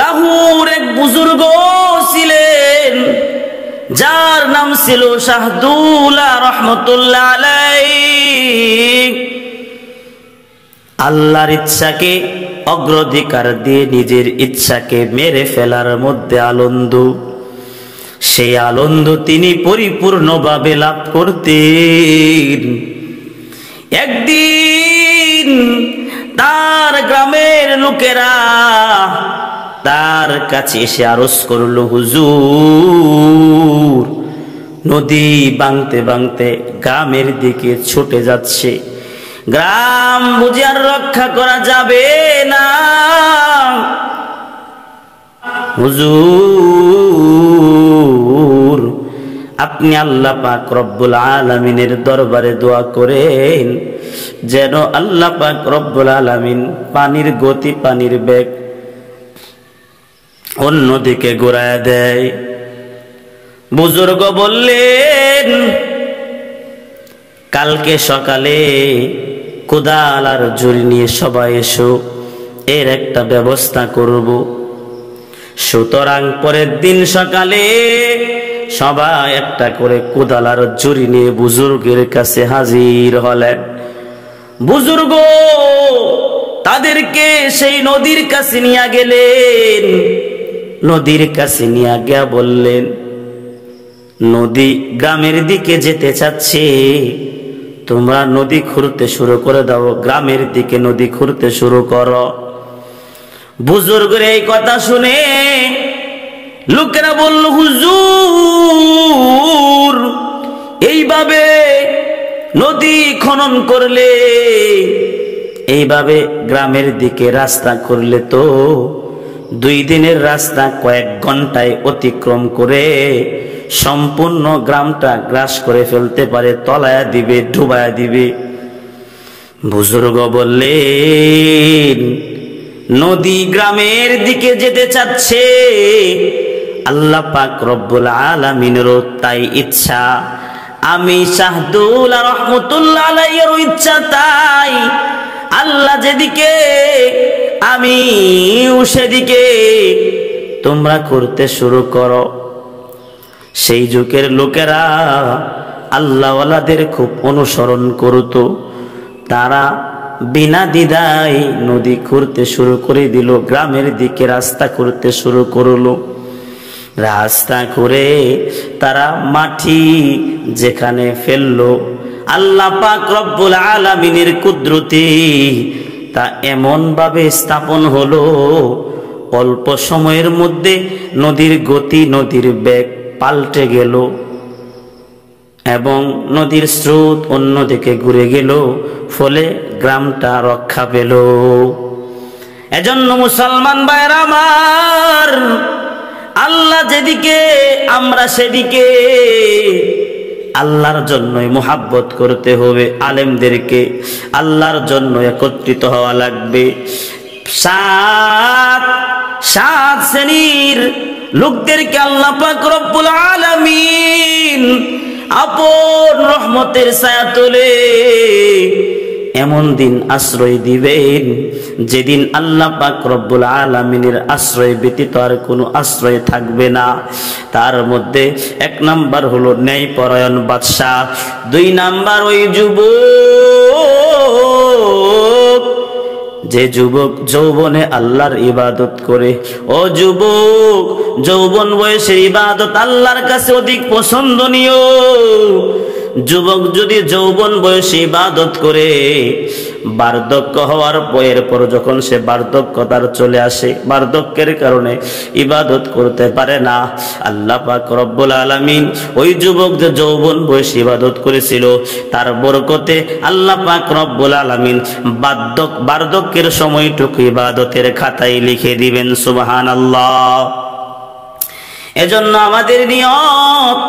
লাহুর এক বুজুর্গ ছিলেন যার নাম ছিল শাহদুল্লাহ রহমতুল্লাহ আলাইহি। আল্লাহর ইচ্ছাকে অগ্রাধিকার দিয়ে নিজের ইচ্ছাকে মেরে ফেলার মধ্যে আনন্দ, সেই আনন্দ তিনি পরিপূর্ণভাবে লাভ করতেন। একদিন তার গ্রামের লোকেরা তার কাছে এসে আরজ করল, হুজুর নদী ভাঙতে ভাঙতে গ্রামের দিকে ছুটে যাচ্ছে, গ্রাম বুঝি আর রক্ষা করা যাবে না। হুজুর আপনি আল্লাহ পাক রব্বুল আলামিনের দরবারে দোয়া করেন যেন আল্লাহ পাক রব্বুল আলামিন পানির গতি, পানির বেগ অন্যদিকে ঘোরায় দেয়। বুজুর্গ বললেন, কালকে সকালে কোদাল আর ঝুড়ি নিয়ে সবাই এসো, এর একটা ব্যবস্থা করব। সুতরাং পরের দিন সকালে সবাই একটা করে কোদাল আর ঝুড়ি নিয়ে বুজুর্গের কাছে হাজির হলেন। বুজুর্গ তাদেরকে সেই নদীর কাছে নিয়ে গেলেন। নদীর কাছে নিয়ে গিয়া বললেন, নদী গ্রামের দিকে যেতে চাচ্ছে, তোমরা নদী খুঁড়তে শুরু করে দাও, গ্রামের দিকে নদী খুঁড়তে শুরু করো। বুজুর্গের এই কথা শুনে লোকেরা বলল, হুজুর এইভাবে নদী খনন করলে, এইভাবে গ্রামের দিকে রাস্তা করলে তো 2 দিনের রাস্তা কয়েক ঘন্টায় অতিক্রম করে সম্পূর্ণ গ্রামটা গ্রাস করে ফেলতে পারে, তলায়া দিবে, ডুবায়া দিবে। বুজুর্গ বললেন, নদী গ্রামের দিকে যেতে চাচ্ছে, আল্লাহ পাক রব্বুল আলামিনেরও তাই ইচ্ছা, আমি শাহদুল্লাহ রহমতুল্লাহ আলাইহির ইচ্ছা তাই। আল্লাহ যেদিকে আমি সেদিকে তোমরা করতে শুরু করো। সেই যুগের লোকেরা আল্লাহওয়ালাদের খুব অনুসরণ করত, তারা বিনা দ্বিধায় নদী খুঁড়তে শুরু করে দিল, গ্রামের দিকে রাস্তা করতে শুরু করলো। রাস্তা করে তারা মাটি যেখানে ফেললো, আল্লাহ পাক রব্বুল আলামিনের কুদরতি তা এমন ভাবে স্থাপন হলো, অল্প সময়ের মধ্যে নদীর গতি, নদীর বেগ পাল্টে গেল এবং নদীর স্রোত অন্যদিকে ঘুরে গেল, ফলে গ্রামটা রক্ষা পেল। এজন্য মুসলমান ভাইরা আমার, আল্লাহ যেদিকে আমরা সেদিকে। আল্লাহর জন্যই মুহাব্বত করতে হবে, আলেমদেরকে আল্লাহর জন্য একত্রিত হওয়া লাগবে। সাত শ্রেণীর লোকদেরকে আল্লাহ পাক রব্বুল আলামিন আপন রহমতের ছায়াতলে এমন দিন আশ্রয় দিবেন যেদিন আল্লাহ পাক রব্বুল আলামিনের আশ্রয় ব্যতীত আর কোনো আশ্রয় থাকবে না। তার মধ্যে 1 নাম্বার হলো ন্যায়পরায়ণ বাদশা, 2 নাম্বার ওই যুবক যে যুবক যৌবনে আল্লাহর ইবাদত করে। ও যুবক, যৌবন বয়সের ইবাদত আল্লাহর কাছে অধিক পছন্দনীয়। যুবক যদি যৌবন বয়সে ইবাদত করে, বার্ধক্য হওয়ার পর যখন সে বার্ধক্যতার চলে আসে, বার্ধক্যের কারণে ইবাদত করতে পারে না, আল্লাহ পাক রব্বুল আলামিন ওই যুবক যে যৌবন বয়সে ইবাদত করেছিল তার বরকতে আল্লাহ পাক রব্বুল আলামিন বার্ধক্যের সময়টুকু ইবাদতের খাতায় লিখে দিবেন। সুবহানাল্লাহ। এজন্য আমাদের নিয়ত